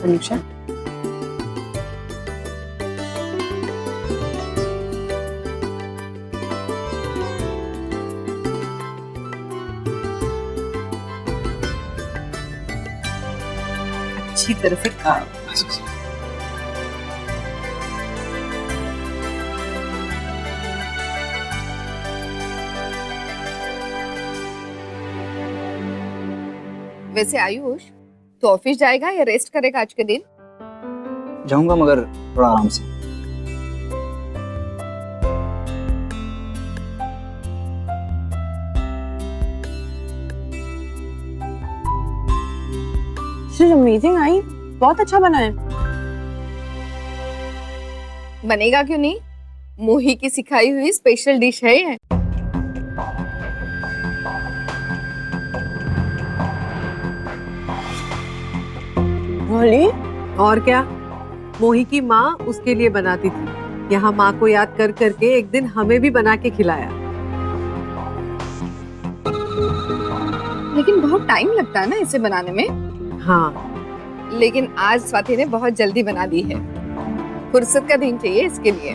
अनुषा, अच्छी तरह से खा। वैसे आयुष, तो ऑफिस जाएगा या रेस्ट करेगा आज के दिन? जाऊंगा मगर थोड़ा आराम से। अमेजिंग आई, बहुत अच्छा बना है। बनेगा क्यों नहीं, मोही की सिखाई हुई स्पेशल डिश है ये। really? और क्या, मोही की माँ उसके लिए बनाती थी। यहाँ माँ को याद कर करके एक दिन हमें भी बना के खिलाया। लेकिन बहुत टाइम लगता है ना इसे बनाने में। हाँ, लेकिन आज स्वाति ने बहुत जल्दी बना दी है। फुर्सत का दिन चाहिए इसके लिए।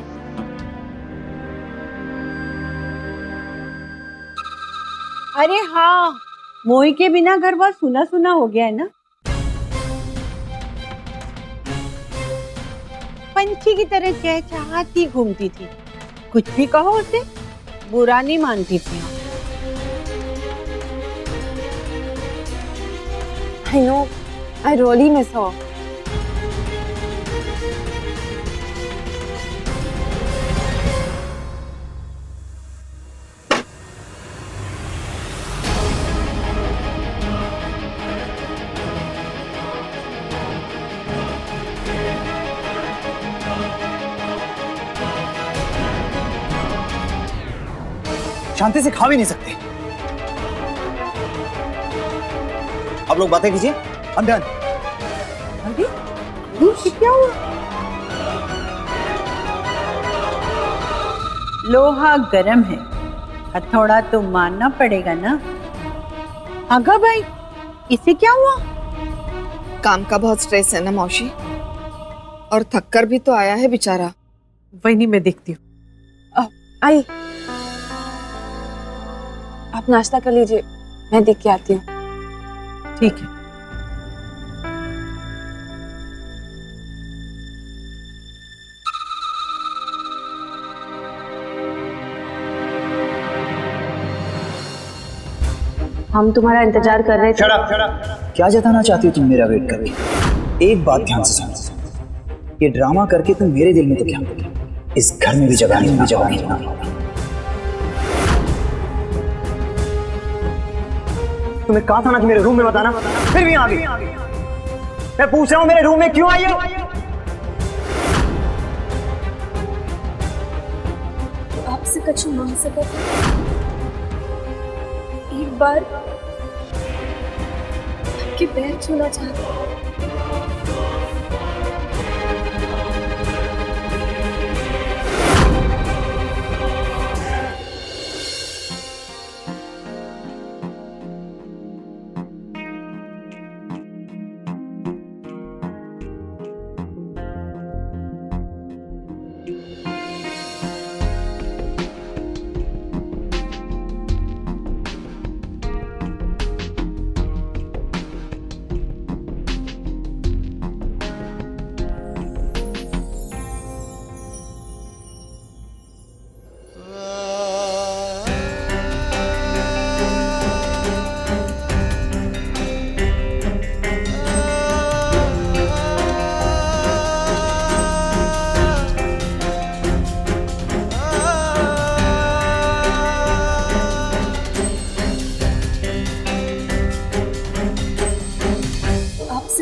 अरे हाँ, मोही के बिना घर बहुत सुना सुना हो गया है ना। पंछी की तरह चहचहाती घूमती थी, कुछ भी कहो उसे बुरा नहीं मानती थी। I know, I really miss her. शांति से खा भी नहीं सकते। आप लोग बातें कीजिए। I'm done। अरे ये क्या हुआ? लोहा गरम है, हथौड़ा तो मारना पड़ेगा ना। आगा भाई, इसे क्या हुआ? काम का बहुत स्ट्रेस है ना मौसी, और थक कर भी तो आया है बेचारा। वही नहीं, मैं देखती हूँ। आई, आप नाश्ता कर लीजिए, मैं देख के आती हूँ। ठीक है। हम तुम्हारा इंतजार कर रहे थे। Shut up, shut up। क्या जताना चाहती हो तुम मेरा वेट करके? एक बात ध्यान से समझो, ये ड्रामा करके तुम मेरे दिल में तो क्या, इस घर में भी जगह नहीं। तुम्हें कहा था ना कि मेरे रूम में बताना, फिर भी आ गई। मैं पूछ रहा हूँ मेरे रूम में क्यों आई हो? आपसे कुछ मांग सकता था, एक बार आपके पैर छूना चाहता हूँ।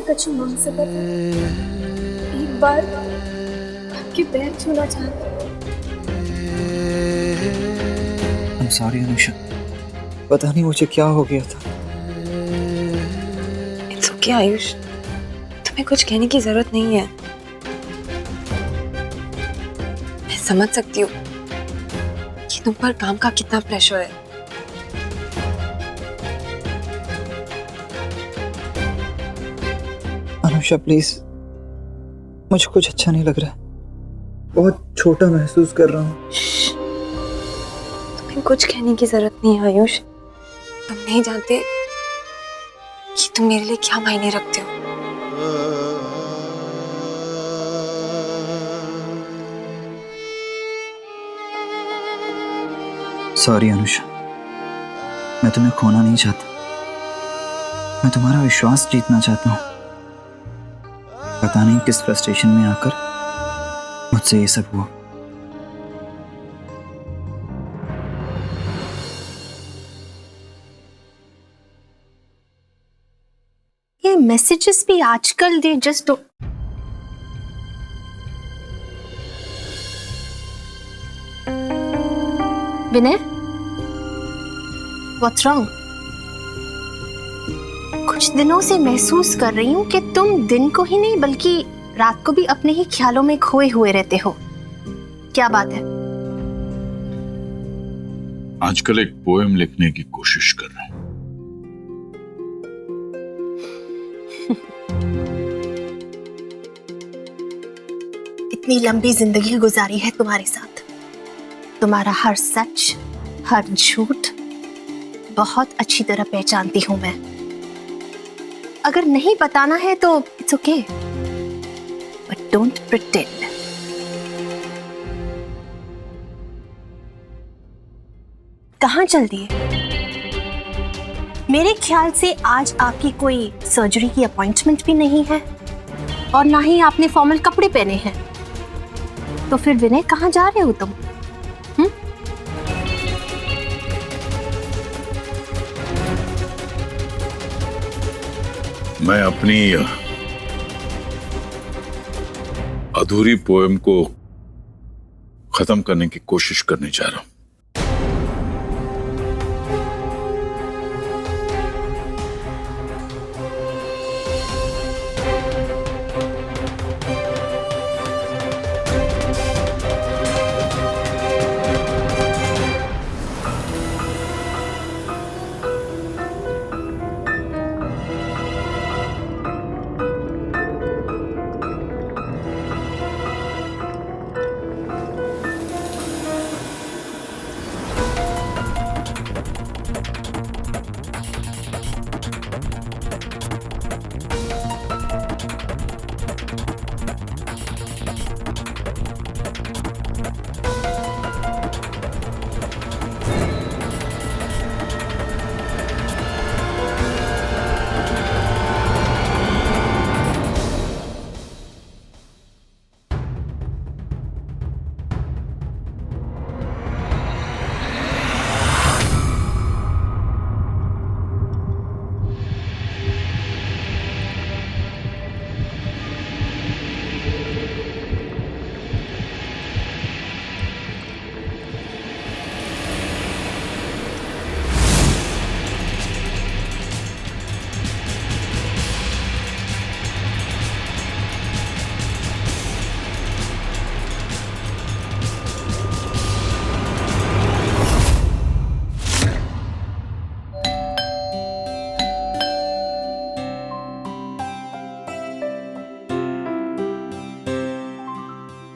कुछ मांग सकता था, एक बार आपके पैर छूना चाहता हूँ। I'm sorry अनुषा, पता नहीं मुझे क्या हो गया था। It's okay आयुष, तुम्हें कुछ कहने की जरूरत नहीं है। मैं समझ सकती हूँ कि तुम पर काम का कितना प्रेशर है। अनुषा प्लीज मुझे कुछ अच्छा नहीं लग रहा, बहुत छोटा महसूस कर रहा हूँ। तुम्हें कुछ कहने की जरूरत नहीं है आयुष। तुम नहीं जानते कि तुम मेरे लिए क्या मायने रखते हो। सॉरी अनुषा, मैं तुम्हें खोना नहीं चाहता, मैं तुम्हारा विश्वास जीतना चाहता हूँ। पता नहीं किस फ्रस्ट्रेशन में आकर मुझसे ये सब हुआ। ये मैसेजेस भी आजकल they just Vinay, what's wrong? कुछ दिनों से महसूस कर रही हूँ कि तुम दिन को ही नहीं बल्कि रात को भी अपने ही ख्यालों में खोए हुए रहते हो। क्या बात है? आजकल एक पोएम लिखने की कोशिश कर रहे हैं। इतनी लंबी जिंदगी गुजारी है तुम्हारे साथ, तुम्हारा हर सच हर झूठ बहुत अच्छी तरह पहचानती हूं मैं। अगर नहीं बताना है तो it's okay, but don't pretend. कहां चल दिए? मेरे ख्याल से आज आपकी कोई सर्जरी की अपॉइंटमेंट भी नहीं है और ना ही आपने फॉर्मल कपड़े पहने हैं। तो फिर विनय कहां जा रहे हो तुम? मैं अपनी अधूरी पोएम को खत्म करने की कोशिश करने जा रहा हूं।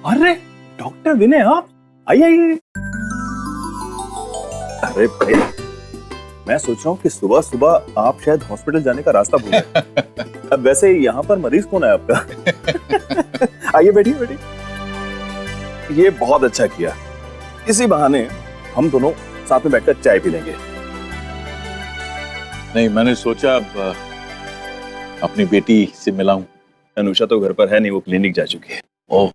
अरे डॉक्टर विनय, आप आइए आइए। अरे भाई, मैं सोच रहा हूँ कि सुबह सुबह आप शायद हॉस्पिटल जाने का रास्ता भूल गए। अब वैसे यहाँ पर मरीज कौन है आपका? आइए बैठिए बैठिए। ये बहुत अच्छा किया, इसी बहाने हम दोनों साथ में बैठकर चाय पी लेंगे। नहीं, मैंने सोचा अब अपनी बेटी से मिलाऊं। अनुषा तो घर पर है नहीं, वो क्लिनिक जा चुकी है। ओह,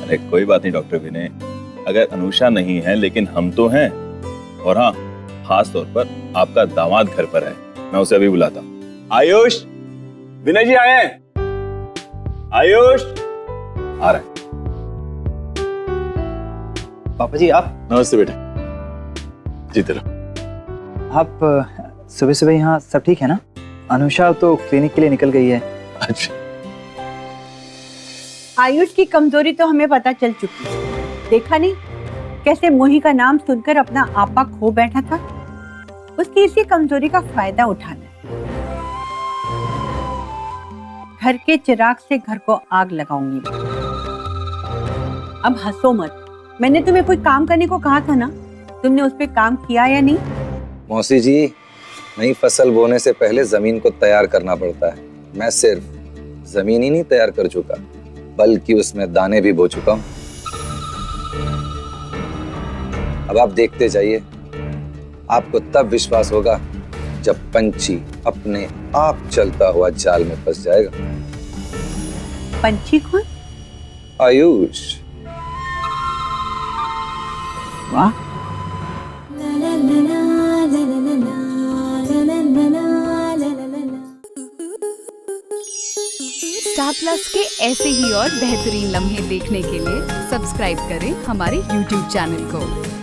अरे कोई बात नहीं डॉक्टर विनय, अगर अनुषा नहीं है लेकिन हम तो हैं। और हाँ, खास तौर पर आपका दामाद घर पर है, मैं उसे अभी बुलाता हूँ। आयुष, विनय जी आए हैं। आयुष आ रहा है। पापा जी आप नमस्ते बेटा। जीते रहो। आप सुबह सुबह यहाँ सब ठीक है ना? अनुषा तो क्लिनिक के लिए निकल गई है। अच्छा, आयुष की कमजोरी तो हमें पता चल चुकी है। देखा नहीं कैसे मोही का नाम सुनकर अपना आपा खो बैठा था? उसकी इसी कमजोरी का फायदा उठाना है। घर के चिराग से घर को आग लगाऊंगी। अब हंसो मत, मैंने तुम्हें कोई काम करने को कहा था ना, तुमने उस पे काम किया या नहीं? मौसी जी, नई फसल बोने से पहले जमीन को तैयार करना पड़ता है। मैं सिर्फ जमीन ही नहीं तैयार कर चुका, बल्कि उसमें दाने भी बो चुका हूं। अब आप देखते जाइए, आपको तब विश्वास होगा जब पंछी अपने आप चलता हुआ जाल में फंस जाएगा। पंछी कौन? आयुष। वाह, स्टार प्लस के ऐसे ही और बेहतरीन लम्हे देखने के लिए सब्सक्राइब करें हमारे YouTube चैनल को।